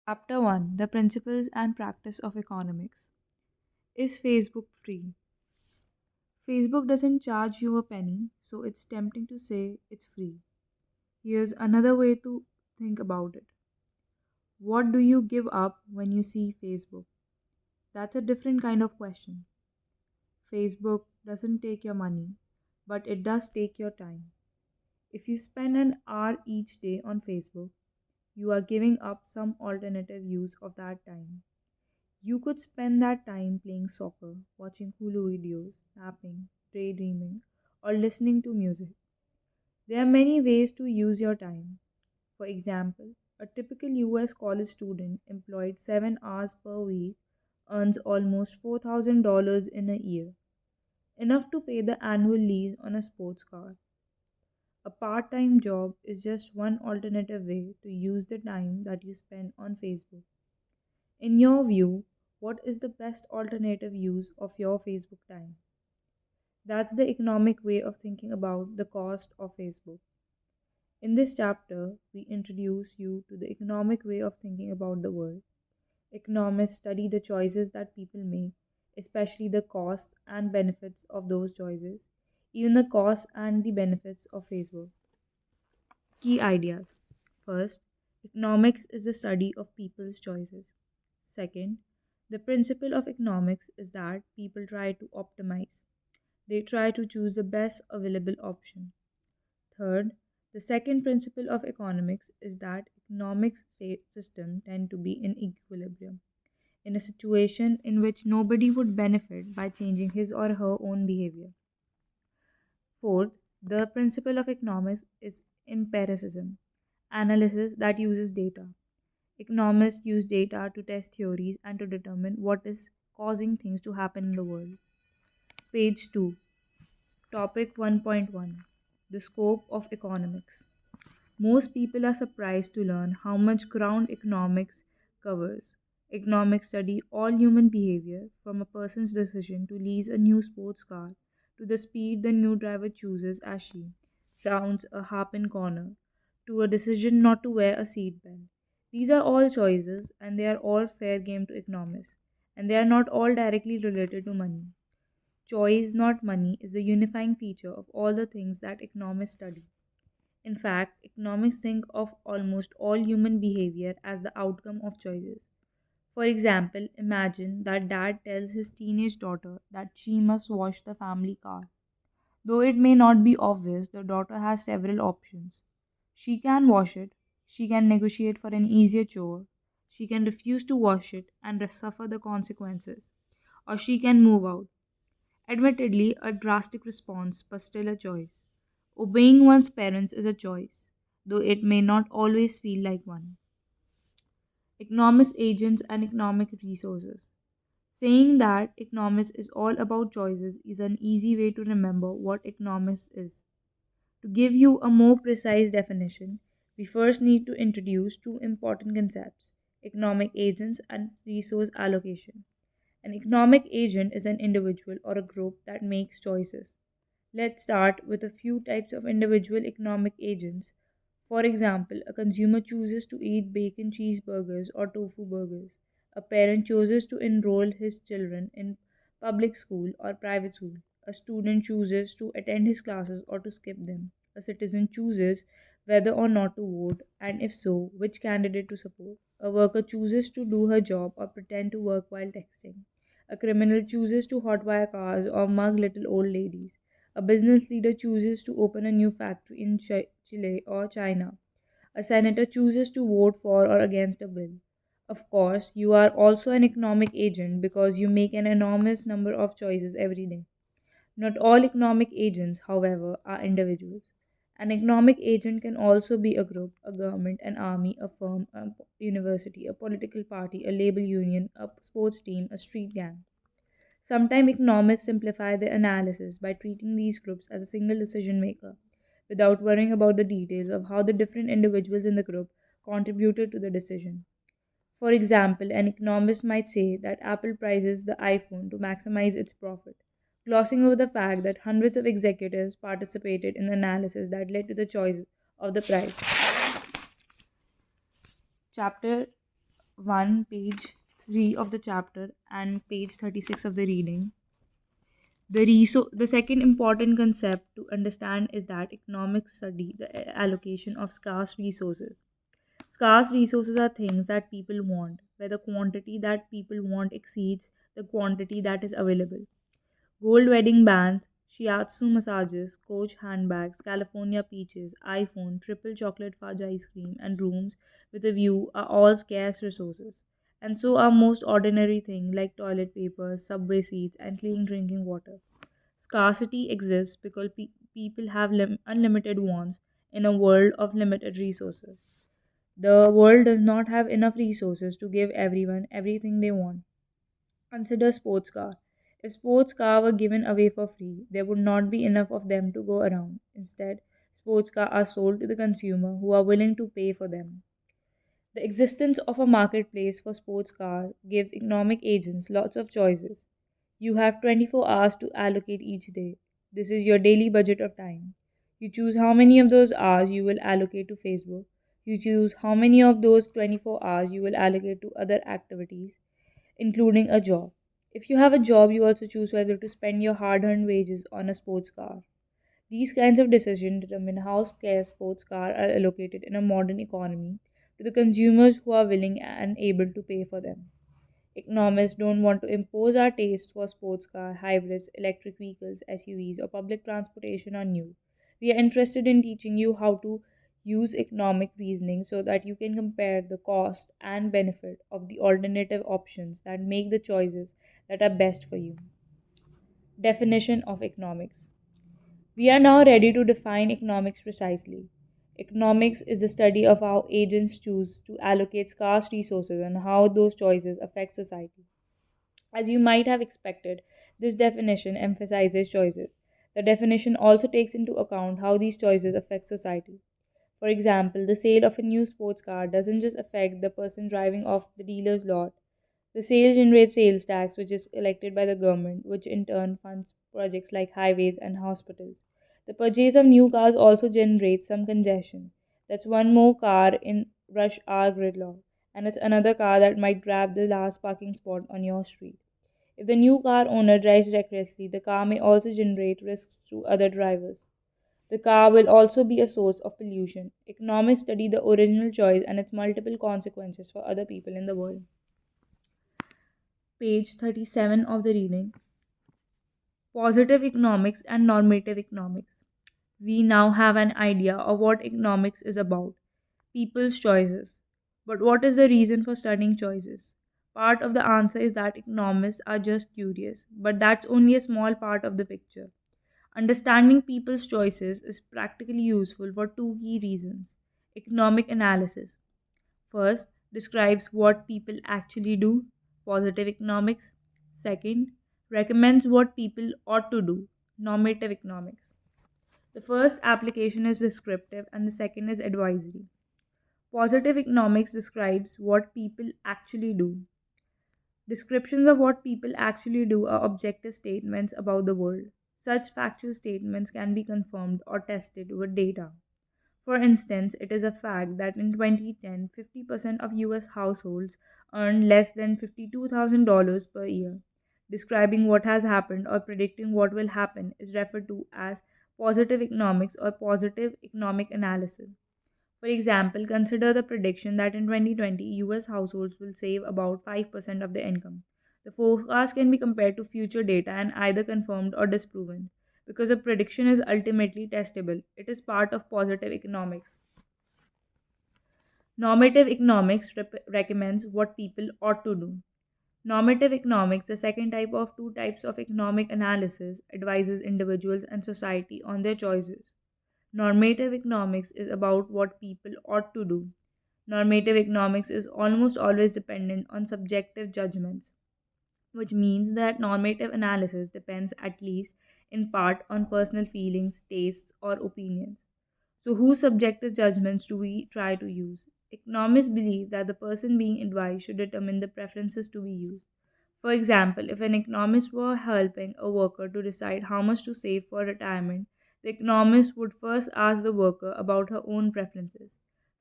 Chapter 1: The Principles and Practice of Economics. Is Facebook free? Facebook doesn't charge you a penny, so it's tempting to say it's free. Here's another way to think about it. What do you give up when you see Facebook? That's a different kind of question. Facebook doesn't take your money, but it does take your time. If you spend an hour each day on Facebook, you are giving up some alternative use of that time. You could spend that time playing soccer, watching Hulu videos, napping, daydreaming, or listening to music. There are many ways to use your time. For example, a typical US college student employed 7 hours per week earns almost $4,000 in a year, enough to pay the annual lease on a sports car. A part time job is just one alternative way to use the time that you spend on Facebook. In your view, what is the best alternative use of your Facebook time? That's the economic way of thinking about the cost of Facebook. In this chapter, we introduce you to the economic way of thinking about the world. Economists study the choices that people make, especially the costs and benefits of those choices, even the costs and the benefits of Facebook. Key ideas. First, economics is the study of people's choices. Second, the principle of economics is that people try to optimize. They try to choose the best available option. Third, the second principle of economics is that economic systems tend to be in equilibrium, in a situation in which nobody would benefit by changing his or her own behavior. Fourth, the principle of economics is empiricism, analysis that uses data. Economists use data to test theories and to determine what is causing things to happen in the world. Page 2, Topic 1.1: The Scope of Economics. Most people are surprised to learn how much ground economics covers. Economics study all human behavior, from a person's decision to lease a new sports car to the speed the new driver chooses as she rounds a hairpin corner to a decision not to wear a seatbelt. These are all choices and they are all fair game to economists, and they are not all directly related to money. Choice, not money, is the unifying feature of all the things that economists study. In fact, economists think of almost all human behavior as the outcome of choices. For example, imagine that dad tells his teenage daughter that she must wash the family car. Though it may not be obvious, the daughter has several options. She can wash it, she can negotiate for an easier chore, she can refuse to wash it and suffer the consequences, or she can move out. Admittedly, a drastic response, but still a choice. Obeying one's parents is a choice, though it may not always feel like one. Economist agents and economic resources. Saying that economics is all about choices is an easy way to remember what economics is. To give you a more precise definition, we first need to introduce two important concepts: economic agents and resource allocation. An economic agent is an individual or a group that makes choices. Let's start with a few types of individual economic agents. For example, a consumer chooses to eat bacon cheeseburgers or tofu burgers. A parent chooses to enroll his children in public school or private school. A student chooses to attend his classes or to skip them. A citizen chooses whether or not to vote, and if so, which candidate to support. A worker chooses to do her job or pretend to work while texting. A criminal chooses to hotwire cars or mug little old ladies. A business leader chooses to open a new factory in Chile or China. A senator chooses to vote for or against a bill. Of course, you are also an economic agent because you make an enormous number of choices every day. Not all economic agents, however, are individuals. An economic agent can also be a group, a government, an army, a firm, a university, a political party, a labor union, a sports team, a street gang. Sometimes economists simplify their analysis by treating these groups as a single decision maker, without worrying about the details of how the different individuals in the group contributed to the decision. For example, an economist might say that Apple prices the iPhone to maximize its profit, glossing over the fact that hundreds of executives participated in the analysis that led to the choice of the price. Chapter 1, page 3 of the chapter, and page 36 of the reading. The second important concept to understand is that economics study the allocation of scarce resources. Scarce resources are things that people want, where the quantity that people want exceeds the quantity that is available. Gold wedding bands, shiatsu massages, Coach handbags, California peaches, iPhone, triple chocolate fudge ice cream, and rooms with a view are all scarce resources. And so are most ordinary things like toilet paper, subway seats, and clean drinking water. Scarcity exists because people have unlimited wants in a world of limited resources. The world does not have enough resources to give everyone everything they want. Consider sports car. If sports car were given away for free, there would not be enough of them to go around. Instead, sports car are sold to the consumer who are willing to pay for them. The existence of a marketplace for sports cars gives economic agents lots of choices. You have 24 hours to allocate each day. This is your daily budget of time. You choose how many of those hours you will allocate to Facebook. You choose how many of those 24 hours you will allocate to other activities, including a job. If you have a job, you also choose whether to spend your hard earned wages on a sports car. These kinds of decisions determine how scarce sports cars are allocated in a modern economy to the consumers who are willing and able to pay for them. Economists don't want to impose our taste for sports cars, hybrids, electric vehicles, SUVs, or public transportation on you. We are interested in teaching you how to use economic reasoning so that you can compare the cost and benefit of the alternative options that make the choices that are best for you. Definition of economics. We are now ready to define economics precisely. Economics is the study of how agents choose to allocate scarce resources and how those choices affect society. As you might have expected, this definition emphasizes choices. The definition also takes into account how these choices affect society. For example, the sale of a new sports car doesn't just affect the person driving off the dealer's lot. The sale generates sales tax, which is collected by the government, which in turn funds projects like highways and hospitals. The purchase of new cars also generates some congestion. That's one more car in rush hour gridlock, and it's another car that might grab the last parking spot on your street. If the new car owner drives recklessly, the car may also generate risks to other drivers. The car will also be a source of pollution. Economists study the original choice and its multiple consequences for other people in the world. Page 37 of the reading. Positive economics and normative economics. We now have an idea of what economics is about, people's choices. But what is the reason for studying choices? Part of the answer is that economists are just curious, but that's only a small part of the picture. Understanding people's choices is practically useful for two key reasons. Economic analysis. First, describes what people actually do, positive economics. Second, recommends what people ought to do, normative economics. The first application is descriptive and the second is advisory. Positive economics describes what people actually do. Descriptions of what people actually do are objective statements about the world. Such factual statements can be confirmed or tested with data. For instance, it is a fact that in 2010, 50% of US households earned less than $52,000 per year. Describing what has happened or predicting what will happen is referred to as positive economics or positive economic analysis. For example, consider the prediction that in 2020, US households will save about 5% of their income. The forecast can be compared to future data and either confirmed or disproven. Because a prediction is ultimately testable, it is part of positive economics. Normative economics recommends what people ought to do. Normative economics, the second type of two types of economic analysis, advises individuals and society on their choices. Normative economics is about what people ought to do. Normative economics is almost always dependent on subjective judgments, which means that normative analysis depends at least in part on personal feelings, tastes, or opinions. So, whose subjective judgments do we try to use? Economists believe that the person being advised should determine the preferences to be used. For example, if an economist were helping a worker to decide how much to save for retirement, the economist would first ask the worker about her own preferences.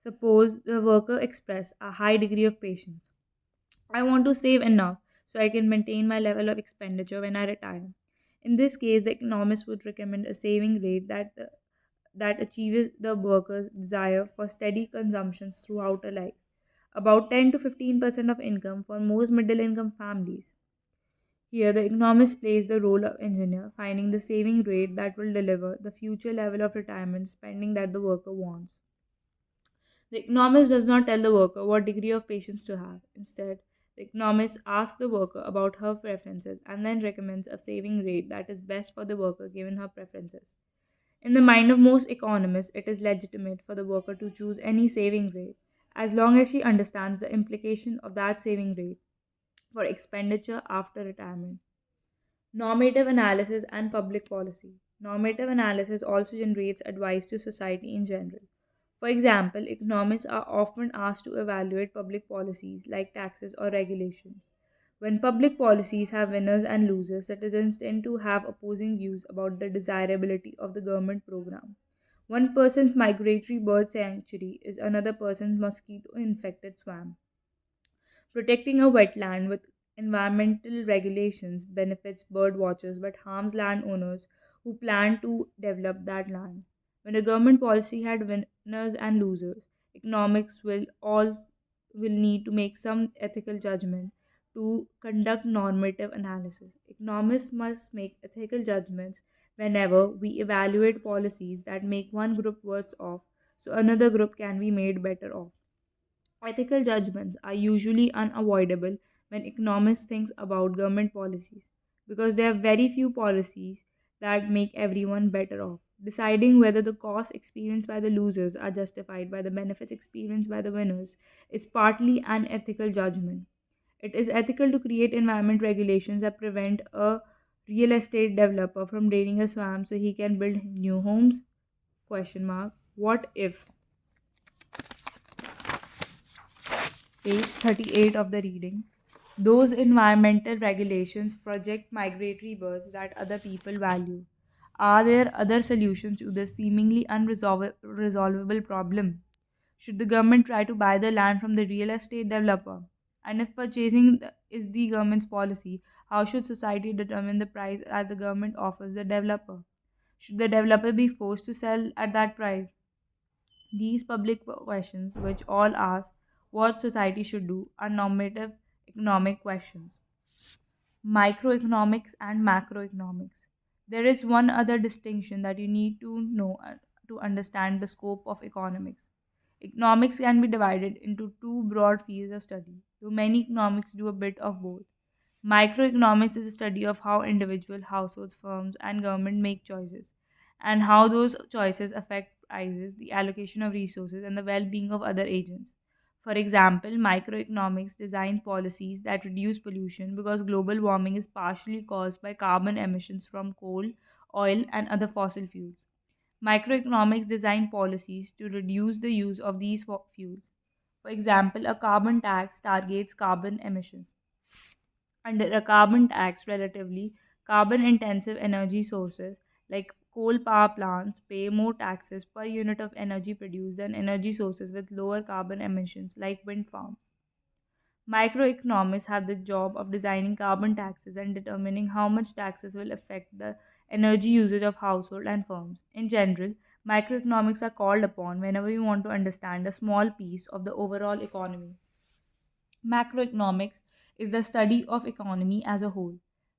Suppose the worker expressed a high degree of patience. I want to save enough so I can maintain my level of expenditure when I retire. In this case, the economist would recommend a saving rate that achieves the worker's desire for steady consumptions throughout a life, about 10 to 15% of income for most middle income families. Here, the economist plays the role of engineer, finding the saving rate that will deliver the future level of retirement spending that the worker wants. The economist does not tell the worker what degree of patience to have. Instead, the economist asks the worker about her preferences and then recommends a saving rate that is best for the worker given her preferences. In the mind of most economists, it is legitimate for the worker to choose any saving rate as long as she understands the implication of that saving rate for expenditure after retirement. Normative analysis and public policy. Normative analysis also generates advice to society in general. For example, economists are often asked to evaluate public policies like taxes or regulations. When public policies have winners and losers, citizens tend to have opposing views about the desirability of the government program. One person's migratory bird sanctuary is another person's mosquito infected swamp. Protecting a wetland with environmental regulations benefits bird watchers but harms landowners who plan to develop that land. When a government policy had winners and losers, economics will need to make some ethical judgment to conduct normative analysis. Economists must make ethical judgments whenever we evaluate policies that make one group worse off so another group can be made better off. Ethical judgments are usually unavoidable when economists think about government policies because there are very few policies that make everyone better off. Deciding whether the costs experienced by the losers are justified by the benefits experienced by the winners is partly an ethical judgment. It is ethical to create environment regulations that prevent a real estate developer from draining a swamp so he can build new homes? Question mark. What if page 38 of the reading. Those environmental regulations project migratory birds that other people value. Are there other solutions to this seemingly unresolvable problem? Should the government try to buy the land from the real estate developer? And if is the government's policy, how should society determine the price that the government offers the developer? Should the developer be forced to sell at that price? These public questions, which all ask what society should do, are normative economic questions. Microeconomics and macroeconomics. There is one other distinction that you need to know to understand the scope of economics. Economics can be divided into two broad fields of study, though many economics do a bit of both. Microeconomics is a study of how individual households, firms, and government make choices, and how those choices affect prices, the allocation of resources, and the well being of other agents. For example, microeconomics design policies that reduce pollution because global warming is partially caused by carbon emissions from coal, oil, and other fossil fuels. Microeconomics design policies to reduce the use of these fuels. For example, a carbon tax targets carbon emissions. Under a carbon tax, relatively carbon intensive energy sources like coal power plants pay more taxes per unit of energy produced than energy sources with lower carbon emissions like wind farms. Microeconomists have the job of designing carbon taxes and determining how much taxes will affect the energy usage of households and firms. In general, microeconomics are called upon whenever we want to understand a small piece of the overall economy. Macroeconomics is the study of economy as a whole.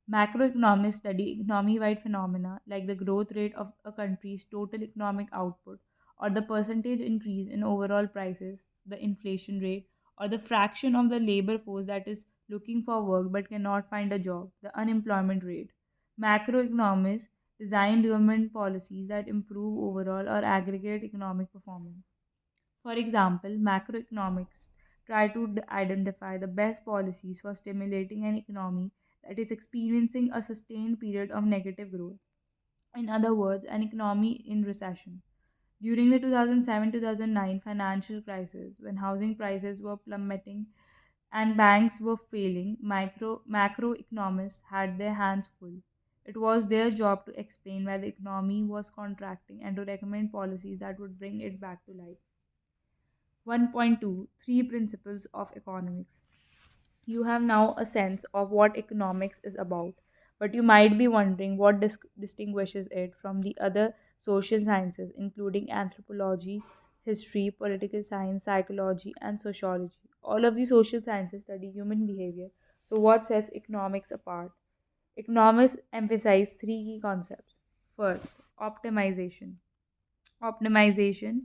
Macroeconomists study economy wide phenomena like the growth rate of a country's total economic output, or the percentage increase in overall prices, the inflation rate, or the fraction of the labor force that is looking for work but cannot find a job, the unemployment rate. Macroeconomists design government policies that improve overall or aggregate economic performance. For example, macroeconomics try to identify the best policies for stimulating an economy that is experiencing a sustained period of negative growth. In other words, an economy in recession. During the 2007-2009 financial crisis, when housing prices were plummeting and banks were failing, macroeconomists had their hands full. It was their job to explain why the economy was contracting and to recommend policies that would bring it back to life. 1.2 Three Principles of Economics. You have now a sense of what economics is about, but you might be wondering what distinguishes it from the other social sciences, including anthropology, history, political science, psychology, and sociology. All of the social sciences study human behavior. So, what sets economics apart? Economists emphasize three key concepts. First, optimization. Optimization,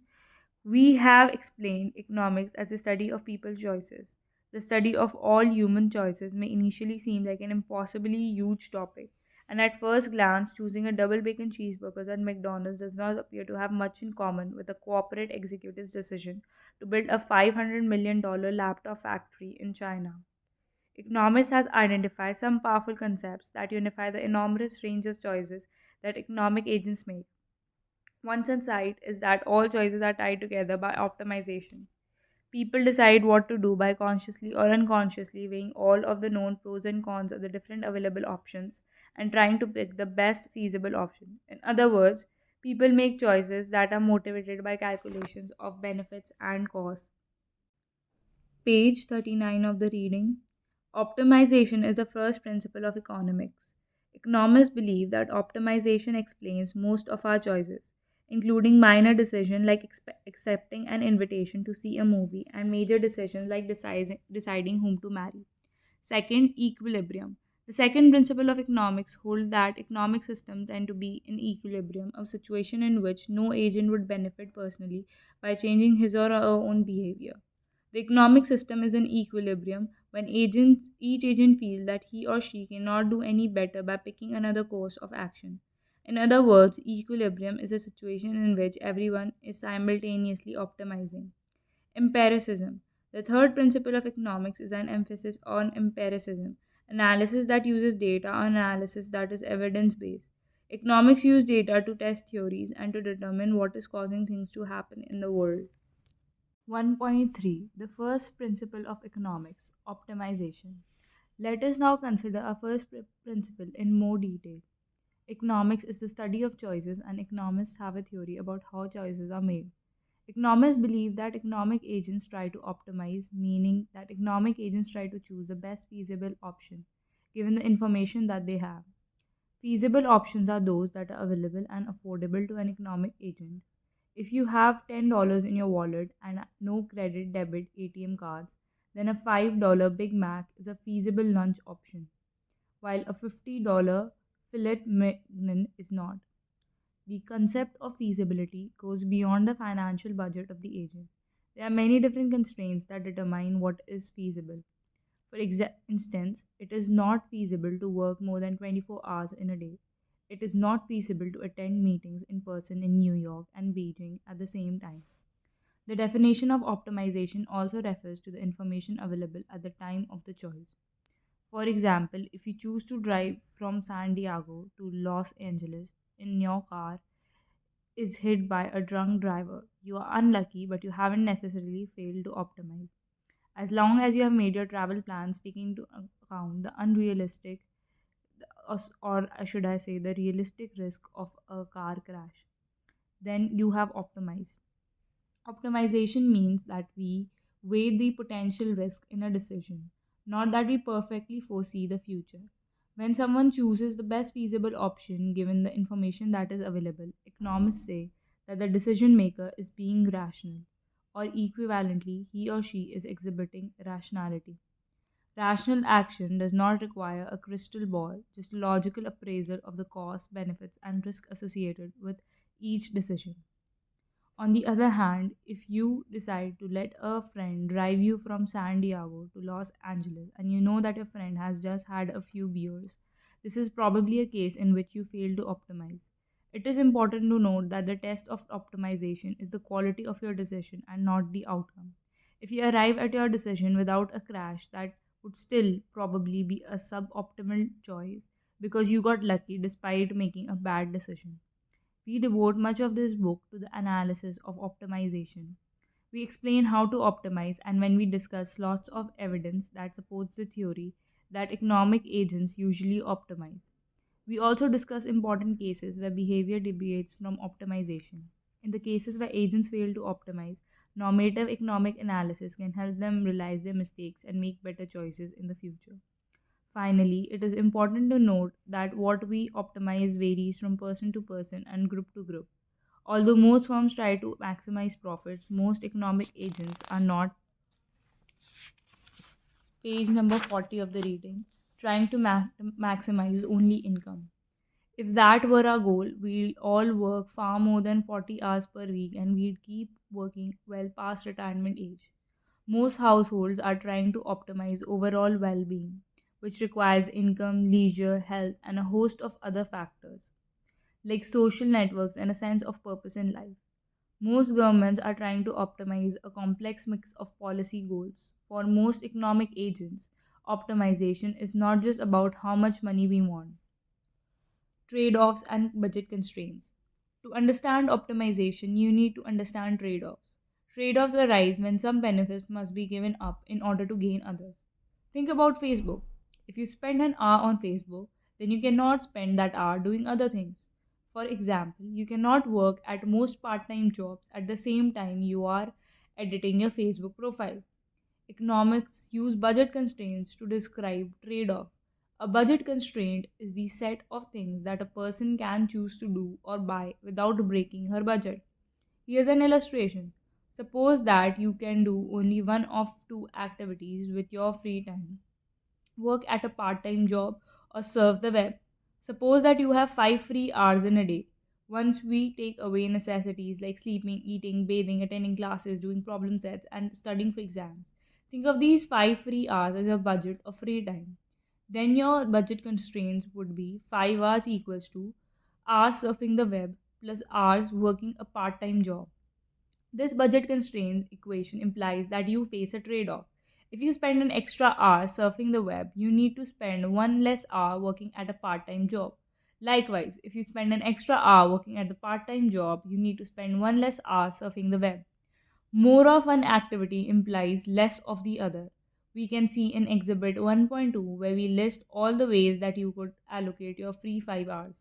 we have explained economics as the study of people's choices. The study of all human choices may initially seem like an impossibly huge topic, and at first glance, choosing a double bacon cheeseburger at McDonald's does not appear to have much in common with a corporate executive's decision to build a $500 million laptop factory in China. Economists has identified some powerful concepts that unify the enormous range of choices that economic agents make. One insight is that all choices are tied together by optimization. People decide what to do by consciously or unconsciously weighing all of the known pros and cons of the different available options and trying to pick the best feasible option. In other words, people make choices that are motivated by calculations of benefits and costs. Page 39 of the reading. Optimization is the first principle of economics. Economists believe that optimization explains most of our choices, including minor decisions like accepting an invitation to see a movie and major decisions like deciding whom to marry. Second, equilibrium. The second principle of economics holds that economic systems tend to be in equilibrium, a situation in which no agent would benefit personally by changing his or her own behavior. The economic system is in equilibrium when each agent feels that he or she cannot do any better by picking another course of action. In other words, equilibrium is a situation in which everyone is simultaneously optimizing. Empiricism. The third principle of economics is an emphasis on empiricism, analysis that uses data or analysis that is evidence based. Economics use data to test theories and to determine what is causing things to happen in the world. 1.3, the first principle of economics, optimization. Let us now consider our first principle in more detail. Economics is the study of choices, and economists have a theory about how choices are made. Economists believe that economic agents try to optimize, meaning that economic agents try to choose the best feasible option given the information that they have. Feasible options are those that are available and affordable to an economic agent. If you have $10 in your wallet and no credit debit ATM cards, then a $5 Big Mac is a feasible lunch option, while a $50 filet mignon is not. The concept of feasibility goes beyond the financial budget of the agent. There are many different constraints that determine what is feasible. For instance, it is not feasible to work more than 24 hours in a day. It is not feasible to attend meetings in person in New York and Beijing at the same time. The definition of optimization also refers to the information available at the time of the choice. For example, if you choose to drive from San Diego to Los Angeles in your car is hit by a drunk driver, you are unlucky, but you haven't necessarily failed to optimize. As long as you have made your travel plans taking into account the unrealistic, or should I say, the realistic risk of a car crash, then you have optimized. Optimization means that we weigh the potential risk in a decision, not that we perfectly foresee the future. When someone chooses the best feasible option given the information that is available, economists say that the decision maker is being rational, or equivalently, he or she is exhibiting rationality. Rational action does not require a crystal ball, just a logical appraisal of the costs, benefits, and risk associated with each decision. On the other hand, if you decide to let a friend drive you from San Diego to Los Angeles and you know that your friend has just had a few beers, this is probably a case in which you fail to optimize. It is important to note that the test of optimization is the quality of your decision and not the outcome. If you arrive at your decision without a crash, that would still probably be a suboptimal choice because you got lucky despite making a bad decision. We devote much of this book to the analysis of optimization. We explain how to optimize, and when we discuss lots of evidence that supports the theory that economic agents usually optimize. We also discuss important cases where behavior deviates from optimization. In the cases where agents fail to optimize, Normative economic analysis can help them realize their mistakes and make better choices in the future. Finally, it is important to note that what we optimize varies from person to person and group to group. Although most firms try to maximize profits, most economic agents are not, page number 40 of the reading, trying to maximize only income. If that were our goal, we'd all work far more than 40 hours per week and we'd keep working well past retirement age. Most households are trying to optimize overall well being, which requires income, leisure, health, and a host of other factors, like social networks and a sense of purpose in life. Most governments are trying to optimize a complex mix of policy goals. For most economic agents, optimization is not just about how much money we want, trade offs, and budget constraints. To understand optimization, you need to understand trade offs. Trade offs arise when some benefits must be given up in order to gain others. Think about Facebook. If you spend an hour on Facebook, then you cannot spend that hour doing other things. For example, you cannot work at most part time jobs at the same time you are editing your Facebook profile. Economics use budget constraints to describe trade off. A budget constraint is the set of things that a person can choose to do or buy without breaking her budget. Here's an illustration. Suppose that you can do only one of two activities with your free time: work at a part time job, or surf the web. Suppose that you have 5 free hours in a day. Once we take away necessities like sleeping, eating, bathing, attending classes, doing problem sets, and studying for exams, think of these 5 free hours as a budget of free time. Then your budget constraints would be 5 hours equals to hours surfing the web plus hours working a part time job. This budget constraints equation implies that you face a trade off. If you spend an extra hour surfing the web, you need to spend one less hour working at a part time job. Likewise, if you spend an extra hour working at the part time job, you need to spend one less hour surfing the web. More of one activity implies less of the other. We can see in Exhibit 1.2 where we list all the ways that you could allocate your free 5 hours.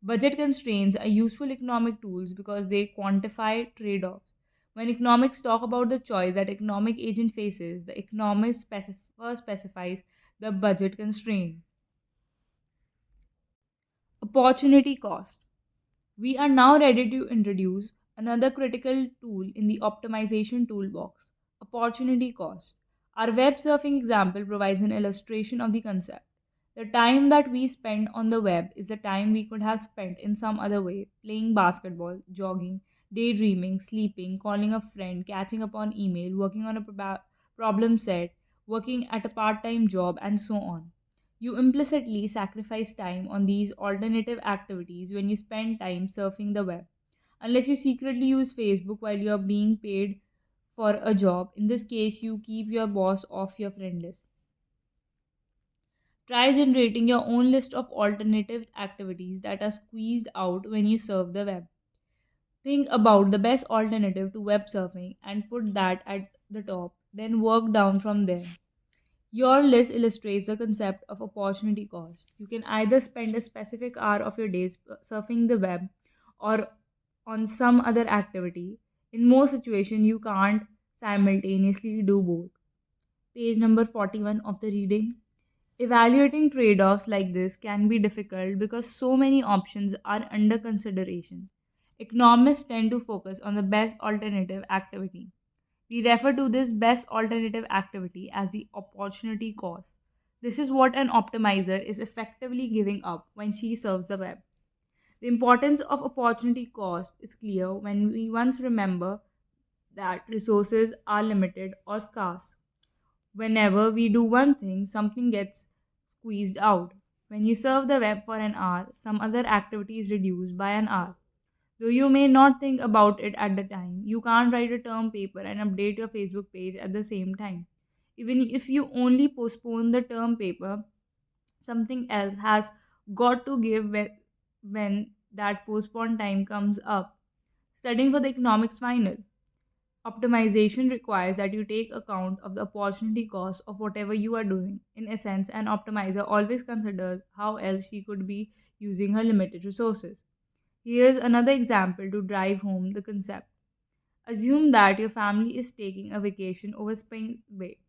Budget constraints are useful economic tools because they quantify trade offs. When economics talk about the choice that economic agent faces, the economist first specifies the budget constraint. Opportunity cost. We are now ready to introduce another critical tool in the optimization toolbox: opportunity cost. Our web surfing example provides an illustration of the concept. The time that we spend on the web is the time we could have spent in some other way: playing basketball, jogging, daydreaming, sleeping, calling a friend, catching up on email, working on a problem set, working at a part time job, and so on. You implicitly sacrifice time on these alternative activities when you spend time surfing the web. Unless you secretly use Facebook while you are being paid for a job, in this case, you keep your boss off your friend list. Try generating your own list of alternative activities that are squeezed out when you surf the web. Think about the best alternative to web surfing and put that at the top, then work down from there. Your list illustrates the concept of opportunity cost. You can either spend a specific hour of your day surfing the web or on some other activity. In most situations, you can't simultaneously do both. Page number 41 of the reading. Evaluating trade offs like this can be difficult because so many options are under consideration. Economists tend to focus on the best alternative activity. We refer to this best alternative activity as the opportunity cost. This is what an optimizer is effectively giving up when she serves the web. The importance of opportunity cost is clear when we once remember that resources are limited or scarce. Whenever we do one thing, something gets squeezed out. When you serve the web for an hour, some other activity is reduced by an hour. Though you may not think about it at the time, you can't write a term paper and update your Facebook page at the same time. Even if you only postpone the term paper, something else has got to give when that postponed time comes up. Studying for the economics final. Optimization requires that you take account of the opportunity cost of whatever you are doing. In essence, an optimizer always considers how else she could be using her limited resources. Here's another example to drive home the concept. Assume that your family is taking a vacation over spring break.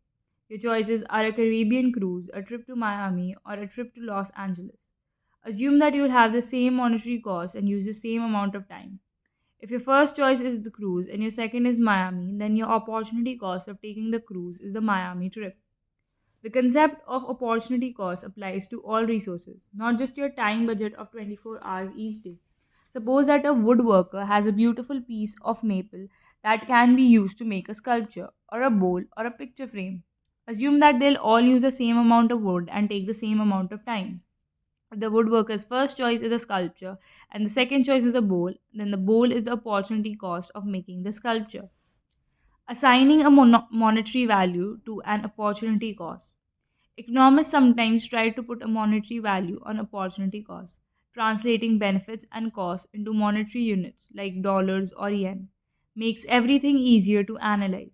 Your choices are a Caribbean cruise, a trip to Miami, or a trip to Los Angeles. Assume that you will have the same monetary cost and use the same amount of time. If your first choice is the cruise and your second is Miami, then your opportunity cost of taking the cruise is the Miami trip. The concept of opportunity cost applies to all resources, not just your time budget of 24 hours each day. Suppose that a woodworker has a beautiful piece of maple that can be used to make a sculpture, or a bowl, or a picture frame. Assume that they'll all use the same amount of wood and take the same amount of time. If the woodworker's first choice is a sculpture and the second choice is a bowl, then the bowl is the opportunity cost of making the sculpture. Assigning a monetary value to an opportunity cost. Economists sometimes try to put a monetary value on opportunity cost, translating benefits and costs into monetary units like dollars or yen. Makes everything easier to analyze.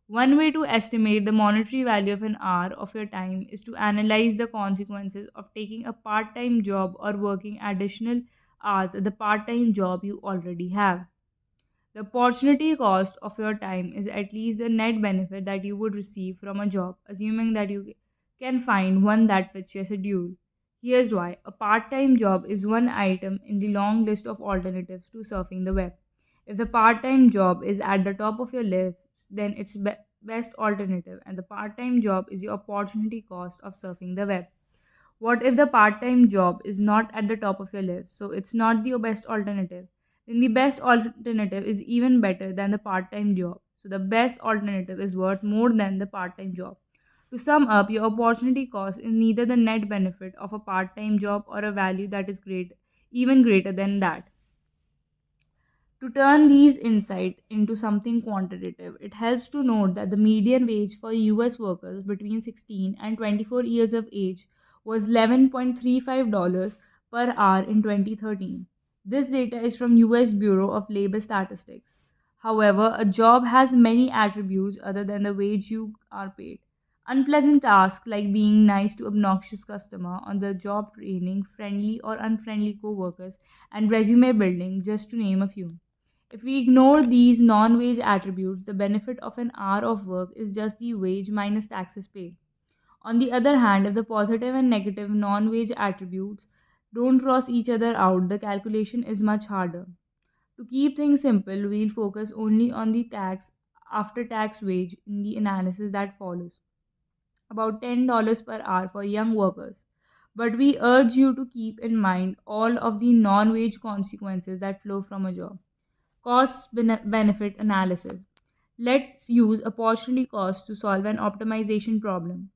One way to estimate the monetary value of an hour of your time is to analyze the consequences of taking a part time job or working additional hours at the part time job you already have. The opportunity cost of your time is at least the net benefit that you would receive from a job, assuming that you can find one that fits your schedule. Here's why: a part time job is one item in the long list of alternatives to surfing the web. If the part time job is at the top of your list, then it's best alternative, and the part time job is your opportunity cost of surfing the web. What if the part time job is not at the top of your list, so it's not the best alternative? Then the best alternative is even better than the part time job. So the best alternative is worth more than the part time job. To sum up, your opportunity cost is neither the net benefit of a part time job or a value that is even greater than that. To turn these insights into something quantitative, it helps to note that the median wage for US workers between 16 and 24 years of age was $11.35 per hour in 2013. This data is from US Bureau of Labor Statistics. However, a job has many attributes other than the wage you are paid. Unpleasant tasks like being nice to obnoxious customer, on the job training, friendly or unfriendly co-workers, and resume building, just to name a few. If we ignore these non wage attributes, the benefit of an hour of work is just the wage minus taxes paid. On the other hand, if the positive and negative non wage attributes don't cross each other out, the calculation is much harder. To keep things simple, we'll focus only on the tax after tax wage in the analysis that follows, about $10 per hour for young workers. But we urge you to keep in mind all of the non wage consequences that flow from a job. Benefit analysis. Let's use opportunity cost to solve an optimization problem.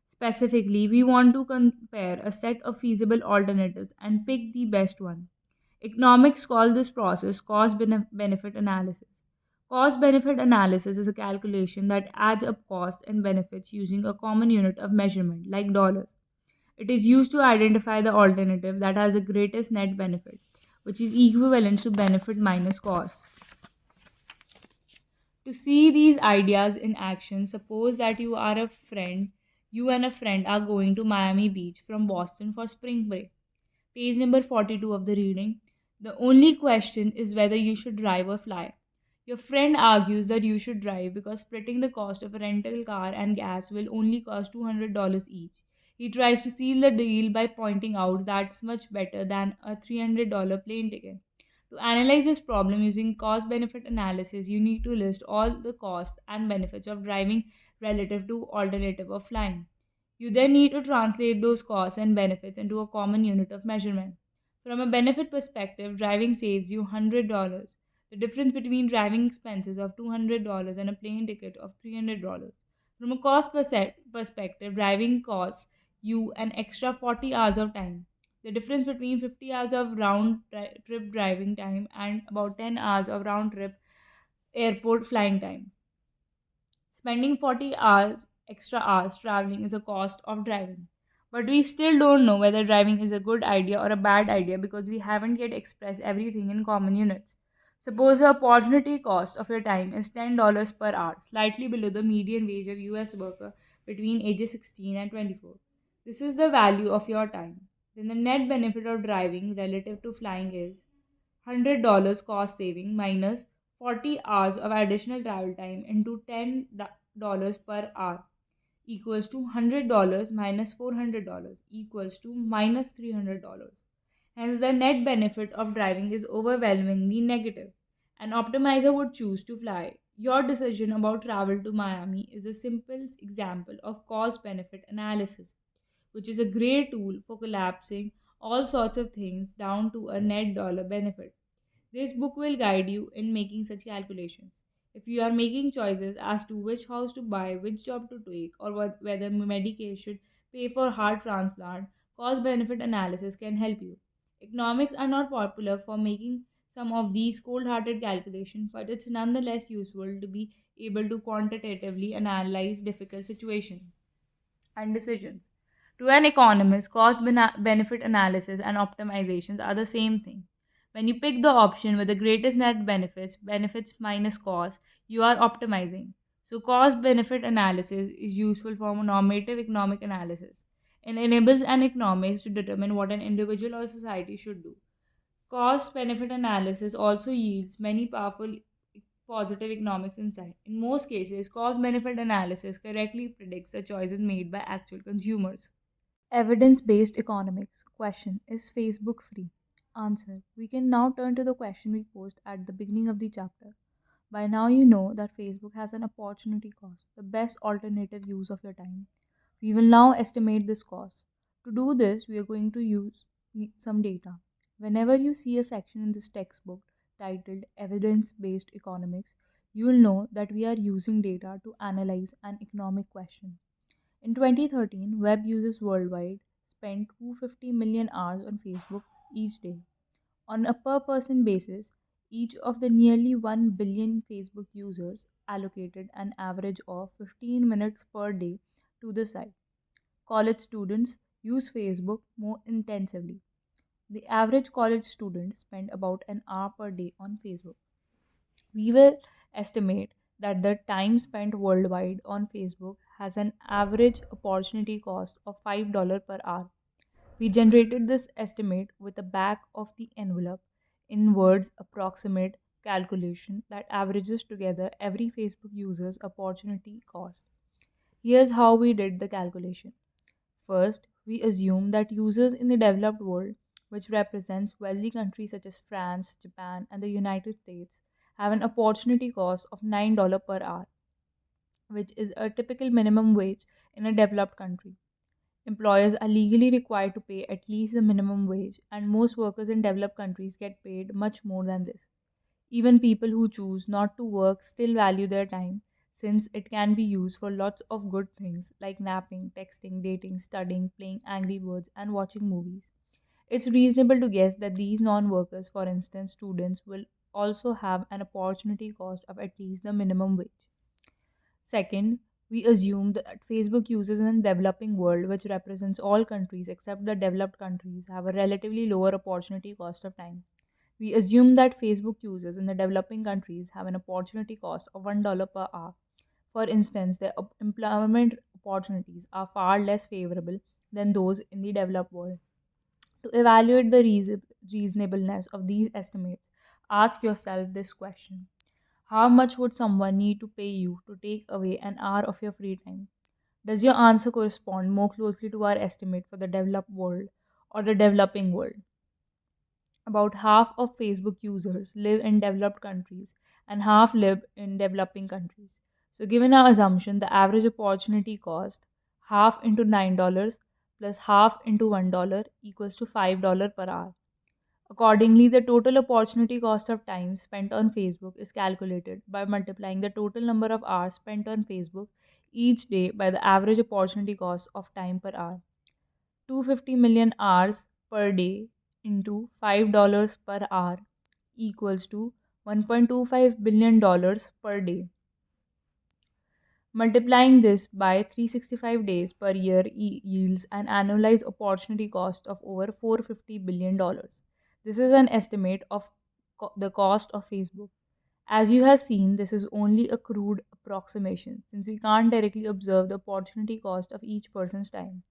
Specifically, we want to compare a set of feasible alternatives and pick the best one. Economics call this process benefit analysis. Cost benefit analysis is a calculation that adds up costs and benefits using a common unit of measurement, like dollars. It is used to identify the alternative that has the greatest net benefit, which is equivalent to benefit minus cost. To see these ideas in action, suppose that you and a friend are going to Miami Beach from Boston for spring break. Page number 42 of the reading. The only question is whether you should drive or fly. Your friend argues that you should drive because splitting the cost of a rental car and gas will only cost $200 each. He tries to seal the deal by pointing out that's much better than a $300 plane ticket. To analyze this problem using cost benefit analysis, you need to list all the costs and benefits of driving relative to alternative of flying. You then need to translate those costs and benefits into a common unit of measurement. From a benefit perspective, driving saves you $100. The difference between driving expenses of $200 and a plane ticket of $300. From a perspective, driving costs you an extra 40 hours of time. The difference between 50 hours of trip driving time and about 10 hours of round trip airport flying time. Spending 40 hours extra hours traveling is a cost of driving. But we still don't know whether driving is a good idea or a bad idea because we haven't yet expressed everything in common units. Suppose the opportunity cost of your time is $10 per hour, slightly below the median wage of US worker between ages 16 and 24. This is the value of your time. Then the net benefit of driving relative to flying is $100 cost saving minus 40 hours of additional travel time into $10 per hour equals to $100 minus $400 equals to minus $300. Hence, the net benefit of driving is overwhelmingly negative. An optimizer would choose to fly. Your decision about travel to Miami is a simple example of cost benefit analysis, which is a great tool for collapsing all sorts of things down to a net dollar benefit. This book will guide you in making such calculations. If you are making choices as to which house to buy, which job to take, or whether medication pay for heart transplant, cost benefit analysis can help you. Economics are not popular for making some of these cold hearted calculations, but it's nonetheless useful to be able to quantitatively analyze difficult situations and decisions. To an economist, benefit analysis and optimizations are the same thing. When you pick the option with the greatest net benefits, benefits minus cost, you are optimizing. So, cost benefit analysis is useful for normative economic analysis. It enables an economist to determine what an individual or society should do. Cost benefit analysis also yields many powerful positive economics insight. In most cases, cost benefit analysis correctly predicts the choices made by actual consumers. Evidence based economics. Question: is Facebook free? Answer: we can now turn to the question we posed at the beginning of the chapter. By now, you know that Facebook has an opportunity cost, the best alternative use of your time. We will now estimate this cost. To do this, we are going to use some data. Whenever you see a section in this textbook titled Evidence Based Economics, you will know that we are using data to analyze an economic question. In 2013, web users worldwide spent 250 million hours on Facebook each day. On a per person basis, each of the nearly 1 billion Facebook users allocated an average of 15 minutes per day to the site. College students use Facebook more intensively. The average college student spent about an hour per day on Facebook. We will estimate that the time spent worldwide on Facebook has an average opportunity cost of $5 per hour. We generated this estimate with a back of the envelope in words approximate calculation that averages together every Facebook user's opportunity cost. Here's how we did the calculation. First, we assume that users in the developed world, which represents wealthy countries such as France, Japan, and the United States, have an opportunity cost of $9 per hour, which is a typical minimum wage in a developed country. Employers are legally required to pay at least the minimum wage, and most workers in developed countries get paid much more than this. Even people who choose not to work still value their time, since it can be used for lots of good things like napping, texting, dating, studying, playing Angry Birds, and watching movies. It's reasonable to guess that these non workers, for instance students, will also have an opportunity cost of at least the minimum wage. Second, we assume that Facebook users in the developing world, which represents all countries except the developed countries, have a relatively lower opportunity cost of time. We assume that Facebook users in the developing countries have an opportunity cost of $1 per hour. For instance, their employment opportunities are far less favorable than those in the developed world. To evaluate the reasonableness of these estimates, ask yourself this question: how much would someone need to pay you to take away an hour of your free time? Does your answer correspond more closely to our estimate for the developed world or the developing world? About half of Facebook users live in developed countries and half live in developing countries. So, given our assumption, the average opportunity cost, half into $9 plus half into $1 equals to $5 per hour. Accordingly, the total opportunity cost of time spent on Facebook is calculated by multiplying the total number of hours spent on Facebook each day by the average opportunity cost of time per hour. 250 million hours per day into $5 per hour equals to $1.25 billion per day. Multiplying this by 365 days per year yields an annualized opportunity cost of over $450 billion. This is an estimate of the cost of Facebook. As you have seen, this is only a crude approximation since we can't directly observe the opportunity cost of each person's time.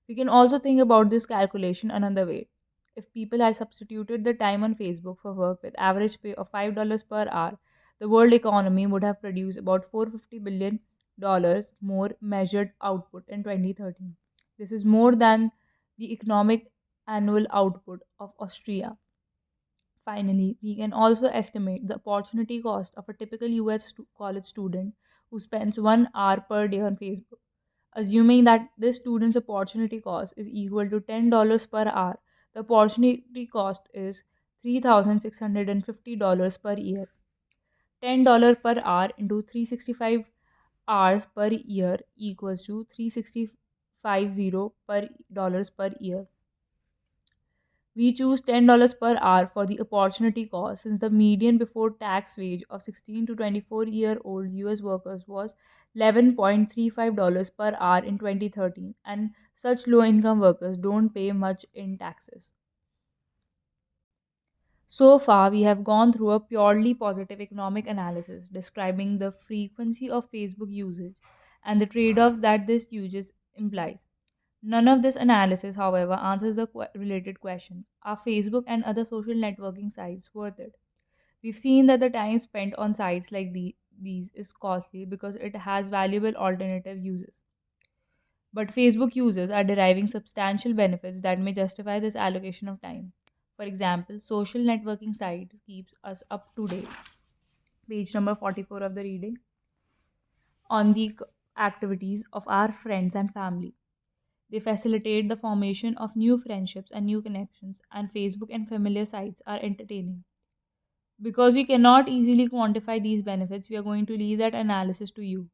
We can also think about this calculation another way. If people had substituted the time on Facebook for work with average pay of $5 per hour, the world economy would have produced about $450 billion more measured output in 2013. This is more than the economic annual output of Austria. Finally, we can also estimate the opportunity cost of a typical US college student who spends 1 hour per day on Facebook. Assuming that this student's opportunity cost is equal to $10 per hour, the opportunity cost is $3,650 per year. $10 per hour into 365 hours per year equals to 365 per dollars per year. We choose $10 per hour for the opportunity cost since the median before tax wage of 16 to 24-year-old US workers was $11.35 per hour in 2013, and such low income workers don't pay much in taxes. So far, we have gone through a purely positive economic analysis describing the frequency of Facebook usage and the trade offs that this usage implies. None of this analysis, however, answers the related question: are Facebook and other social networking sites worth it? We've seen that the time spent on sites like these is costly because it has valuable alternative uses. But Facebook users are deriving substantial benefits that may justify this allocation of time. For example, social networking sites keeps us up to date. Page number 44 of the reading on the activities of our friends and family. They facilitate the formation of new friendships and new connections, and Facebook and familiar sites are entertaining. Because we cannot easily quantify these benefits, we are going to leave that analysis to you.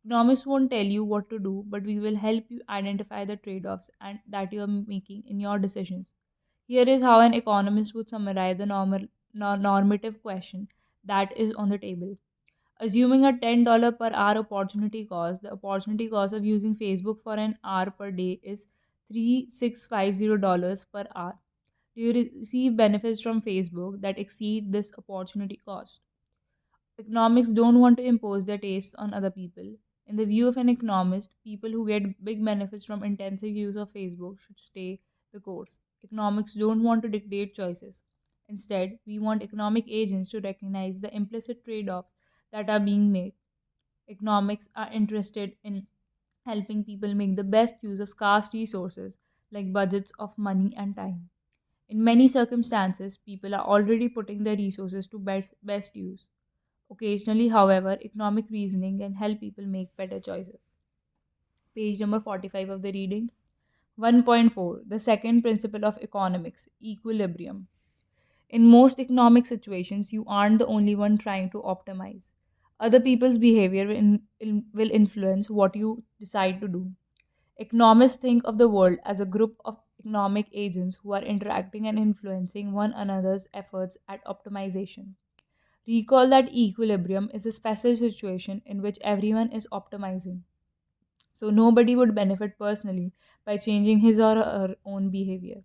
Economists won't tell you what to do, but we will help you identify the trade offs and that you are making in your decisions. Here is how an economist would summarize the normative question that is on the table. Assuming a $10 per hour opportunity cost, the opportunity cost of using Facebook for an hour per day is $3,650 per hour. Do you receive benefits from Facebook that exceed this opportunity cost? Economics don't want to impose their tastes on other people. In the view of an economist, people who get big benefits from intensive use of Facebook should stay the course. Economics don't want to dictate choices. Instead, we want economic agents to recognize the implicit trade offs that are being made. Economics are interested in helping people make the best use of scarce resources like budgets of money and time. In many circumstances, people are already putting their resources to best use. Occasionally, however, economic reasoning can help people make better choices. Page number 45 of the reading. 1.4 The second principle of economics: equilibrium. In most economic situations, you aren't the only one trying to optimize. Other people's behavior will influence what you decide to do. Economists think of the world as a group of economic agents who are interacting and influencing one another's efforts at optimization. Recall that equilibrium is a special situation in which everyone is optimizing. So nobody would benefit personally by changing his or her own behavior.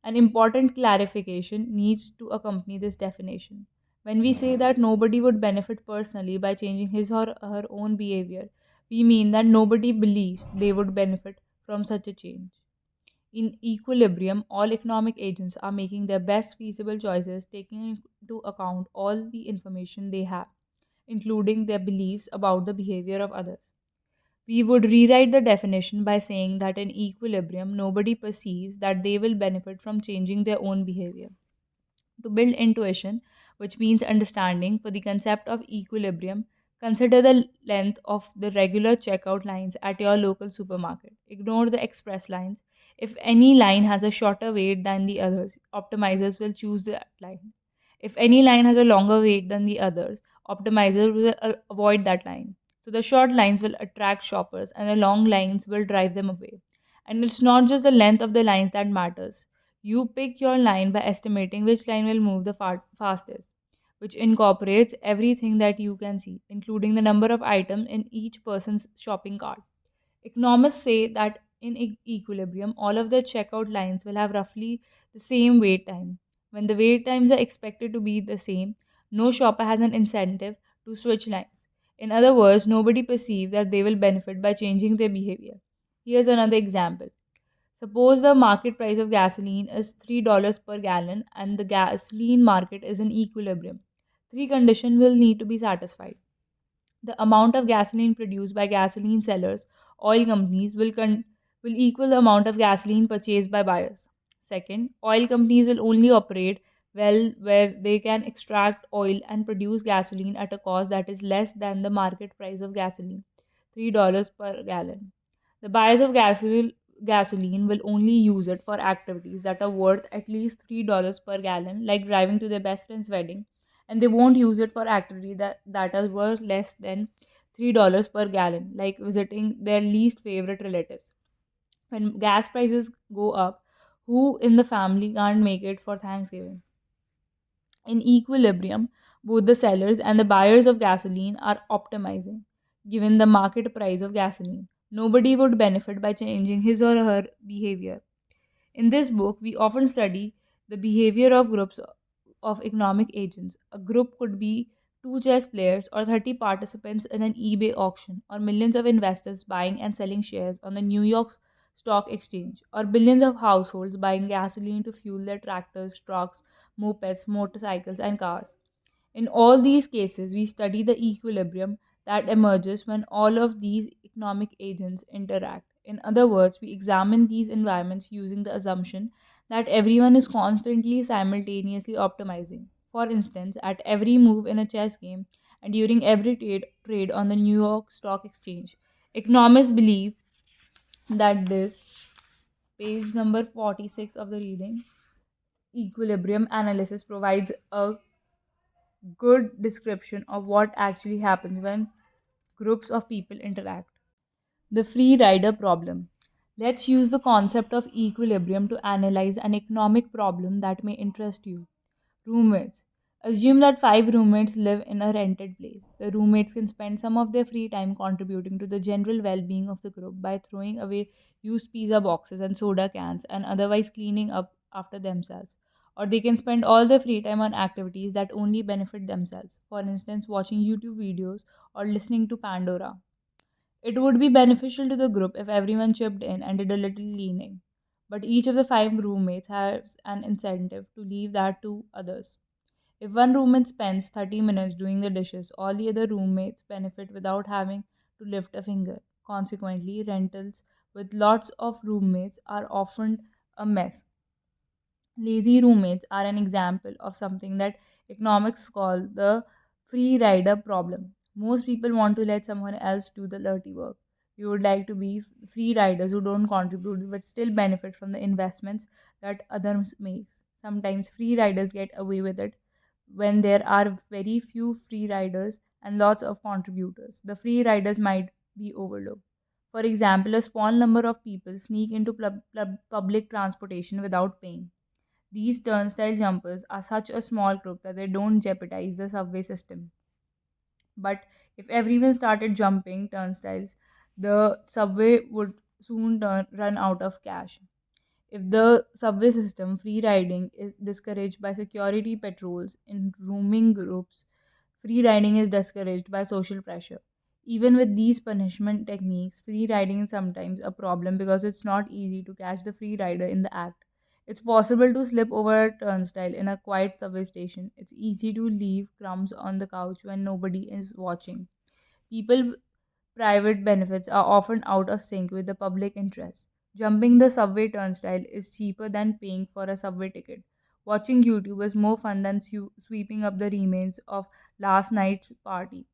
An important clarification needs to accompany this definition. When we say that nobody would benefit personally by changing his or her own behavior, we mean that nobody believes they would benefit from such a change. In equilibrium, all economic agents are making their best feasible choices, taking into account all the information they have, including their beliefs about the behavior of others. We would rewrite the definition by saying that in equilibrium, nobody perceives that they will benefit from changing their own behavior. To build intuition, which means understanding, for the concept of equilibrium, consider the length of the regular checkout lines at your local supermarket. Ignore the express lines. If any line has a shorter wait than the others, optimizers will choose that line. If any line has a longer wait than the others, optimizers will avoid that line. So the short lines will attract shoppers and the long lines will drive them away. And it's not just the length of the lines that matters. You pick your line by estimating which line will move the fastest, which incorporates everything that you can see, including the number of items in each person's shopping cart. Economists say that in equilibrium, all of the checkout lines will have roughly the same wait time. When the wait times are expected to be the same, no shopper has an incentive to switch lines. In other words, nobody perceives that they will benefit by changing their behavior. Here's another example. Suppose the market price of gasoline is $3 per gallon and the gasoline market is in equilibrium. Three conditions will need to be satisfied. The amount of gasoline produced by gasoline sellers, oil companies, will equal the amount of gasoline purchased by buyers. Second, oil companies will only operate well where they can extract oil and produce gasoline at a cost that is less than the market price of gasoline, $3 per gallon. The buyers of gasoline will only use it for activities that are worth at least $3 per gallon, like driving to their best friend's wedding, and they won't use it for activities that are worth less than $3 per gallon, like visiting their least favorite relatives. When gas prices go up, who in the family can't make it for Thanksgiving? In equilibrium, both the sellers and the buyers of gasoline are optimizing, given the market price of gasoline. Nobody would benefit by changing his or her behavior. In this book, we often study the behavior of groups of economic agents. A group could be two chess players or 30 participants in an eBay auction, or millions of investors buying and selling shares on the New York Stock Exchange, or billions of households buying gasoline to fuel their tractors, trucks, mopeds, motorcycles, and cars. In all these cases, we study the equilibrium that emerges when all of these economic agents interact. In other words, we examine these environments using the assumption that everyone is constantly simultaneously optimizing. For instance, at every move in a chess game and during every trade on the New York Stock Exchange, economists believe that this, page number 46 of the reading, equilibrium analysis provides a good description of what actually happens when groups of people interact. The free rider problem. Let's use the concept of equilibrium to analyze an economic problem that may interest you. Roommates. Assume that five roommates live in a rented place. The roommates can spend some of their free time contributing to the general well being of the group by throwing away used pizza boxes and soda cans and otherwise cleaning up after themselves. Or they can spend all their free time on activities that only benefit themselves. For instance, watching YouTube videos or listening to Pandora. It would be beneficial to the group if everyone chipped in and did a little cleaning. But each of the five roommates has an incentive to leave that to others. If one roommate spends 30 minutes doing the dishes, all the other roommates benefit without having to lift a finger. Consequently, rentals with lots of roommates are often a mess. Lazy roommates are an example of something that economics call the free rider problem. Most people want to let someone else do the dirty work. We would like to be free riders who don't contribute but still benefit from the investments that others make. Sometimes free riders get away with it when there are very few free riders and lots of contributors. The free riders might be overlooked. For example, a small number of people sneak into public transportation without paying. These turnstile jumpers are such a small group that they don't jeopardize the subway system. But if everyone started jumping turnstiles, the subway would soon run out of cash. If the subway system free riding is discouraged by security patrols in roaming groups, free riding is discouraged by social pressure. Even with these punishment techniques, free riding is sometimes a problem because it's not easy to catch the free rider in the act. It's possible to slip over a turnstile in a quiet subway station. It's easy to leave crumbs on the couch when nobody is watching. People private benefits are often out of sync with the public interest. Jumping the subway turnstile is cheaper than paying for a subway ticket. Watching YouTube is more fun than sweeping up the remains of last night's party.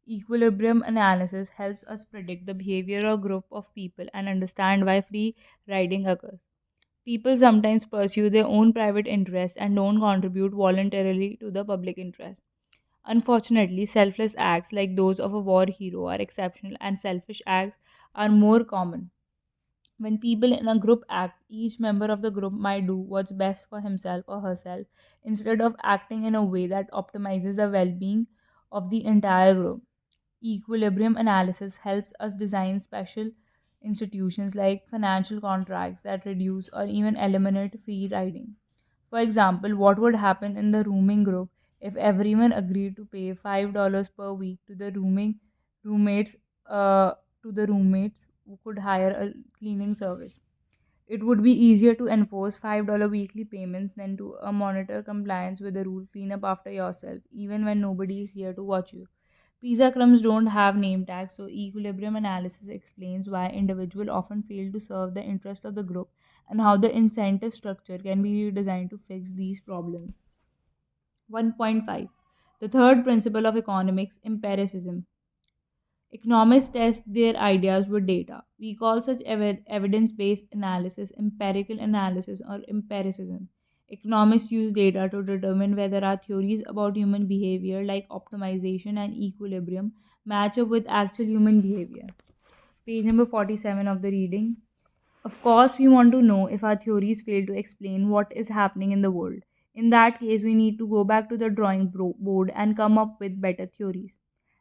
Equilibrium analysis helps us predict the behavior of a group of people and understand why free riding occurs. People sometimes pursue their own private interests and don't contribute voluntarily to the public interest. Unfortunately, selfless acts like those of a war hero are exceptional and selfish acts are more common. When people in a group act, each member of the group might do what's best for himself or herself instead of acting in a way that optimizes the well being of the entire group. Equilibrium analysis helps us design special institutions like financial contracts that reduce or even eliminate free riding. For example, what would happen in the rooming group if everyone agreed to pay $5 per week to the roommates uh, roommates who could hire a cleaning service? It would be easier to enforce $5 weekly payments than to monitor compliance with the rule clean up after yourself, even when nobody is here to watch you. Pizza crumbs don't have name tags, so equilibrium analysis explains why individuals often fail to serve the interest of the group and how the incentive structure can be redesigned to fix these problems. 1.5. The third principle of economics, empiricism. Economists test their ideas with data. We call such evidence based analysis empirical analysis or empiricism. Economists use data to determine whether our theories about human behavior, like optimization and equilibrium, match up with actual human behavior. Page number 47 of the reading. Of course, we want to know if our theories fail to explain what is happening in the world. In that case, we need to go back to the drawing board and come up with better theories.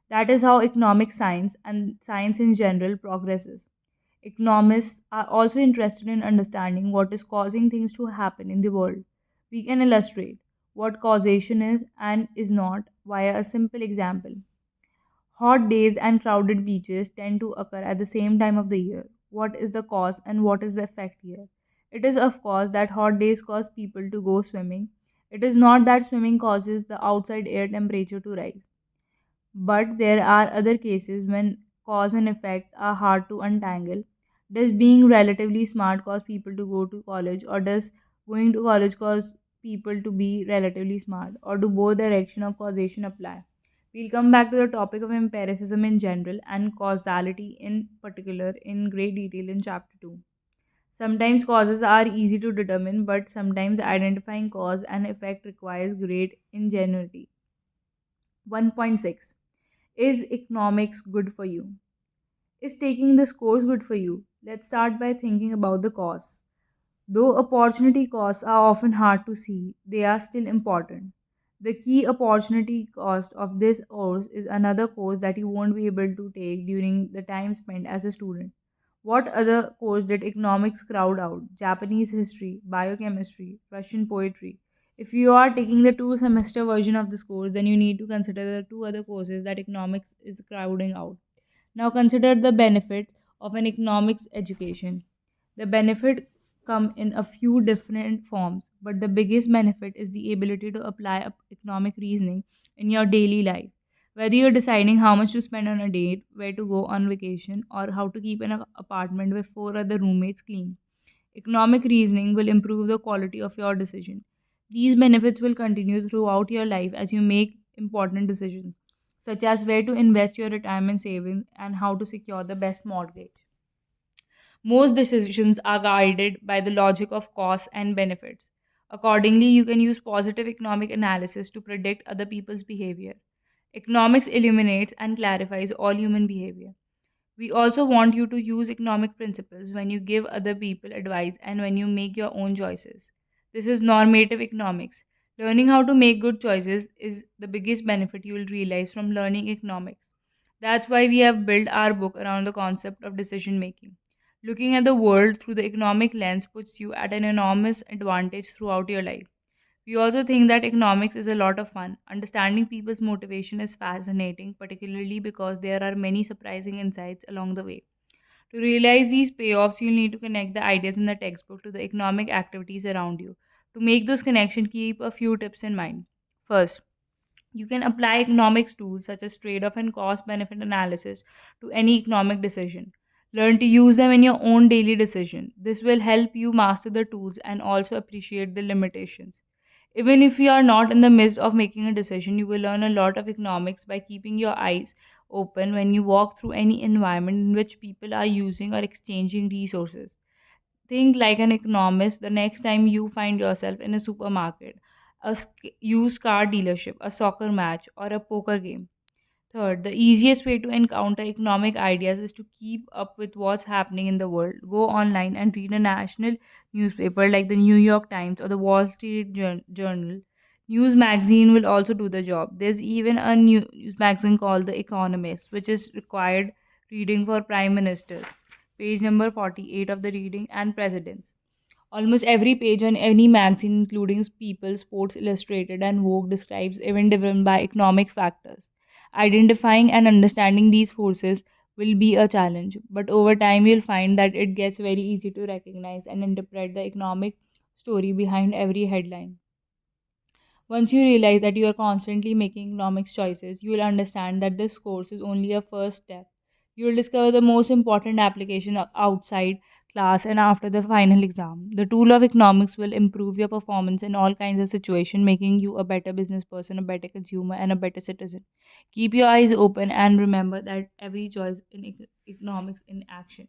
That is how economic science and science in general progresses. Economists are also interested in understanding what is causing things to happen in the world. We can illustrate what causation is and is not via a simple example. Hot days and crowded beaches tend to occur at the same time of the year. What is the cause and what is the effect here? It is, of course, that hot days cause people to go swimming. It is not that swimming causes the outside air temperature to rise. But there are other cases when cause and effect are hard to untangle. Does being relatively smart cause people to go to college, or does going to college cause people to be relatively smart, or do both direction of causation apply? We'll come back to the topic of empiricism in general and causality in particular in great detail in chapter 2. Sometimes causes are easy to determine, but sometimes identifying cause and effect requires great ingenuity. 1.6. Is economics good for you? Is taking this course good for you? Let's start by thinking about the costs. Though opportunity costs are often hard to see, they are still important. The key opportunity cost of this course is another course that you won't be able to take during the time spent as a student. What other course did economics crowd out? Japanese history, biochemistry, Russian poetry. If you are taking the 2 semester version of this course, then you need to consider the 2 other courses that economics is crowding out. Now consider the benefits of an economics education. The benefit come in a few different forms, but the biggest benefit is the ability to apply economic reasoning in your daily life. Whether you're deciding how much to spend on a date, where to go on vacation, or how to keep an apartment with 4 other roommates clean, economic reasoning will improve the quality of your decision. These benefits will continue throughout your life as you make important decisions, such as where to invest your retirement savings and how to secure the best mortgage. Most decisions are guided by the logic of costs and benefits. Accordingly, you can use positive economic analysis to predict other people's behavior. Economics illuminates and clarifies all human behavior. We also want you to use economic principles when you give other people advice and when you make your own choices. This is normative economics. Learning how to make good choices is the biggest benefit you will realize from learning economics. That's why we have built our book around the concept of decision making. Looking at the world through the economic lens puts you at an enormous advantage throughout your life. We also think that economics is a lot of fun. Understanding people's motivation is fascinating, particularly because there are many surprising insights along the way. To realize these payoffs, you'll need to connect the ideas in the textbook to the economic activities around you. To make those connections, keep a few tips in mind. First, you can apply economics tools such as trade off and cost benefit analysis to any economic decision. Learn to use them in your own daily decision. This will help you master the tools and also appreciate the limitations. Even if you are not in the midst of making a decision, you will learn a lot of economics by keeping your eyes open when you walk through any environment in which people are using or exchanging resources. Think like an economist the next time you find yourself in a supermarket, a used car dealership, a soccer match, or a poker game. Third, the easiest way to encounter economic ideas is to keep up with what's happening in the world. Go online and read a national newspaper like the New York Times or the Wall Street Journal. News magazine will also do the job. There's even a news magazine called The Economist, which is required reading for prime ministers. Page number 48 of the reading and presidents. Almost every page on any magazine, including People, Sports Illustrated, and Vogue, describes events driven by economic factors. Identifying and understanding these forces will be a challenge, but over time you'll find that it gets very easy to recognize and interpret the economic story behind every headline. Once you realize that you are constantly making economics choices, you will understand that this course is only a first step. You will discover the most important application outside class and after the final exam. The tool of economics will improve your performance in all kinds of situations, making you a better business person, a better consumer, and a better citizen. Keep your eyes open and remember that every choice in economics in action.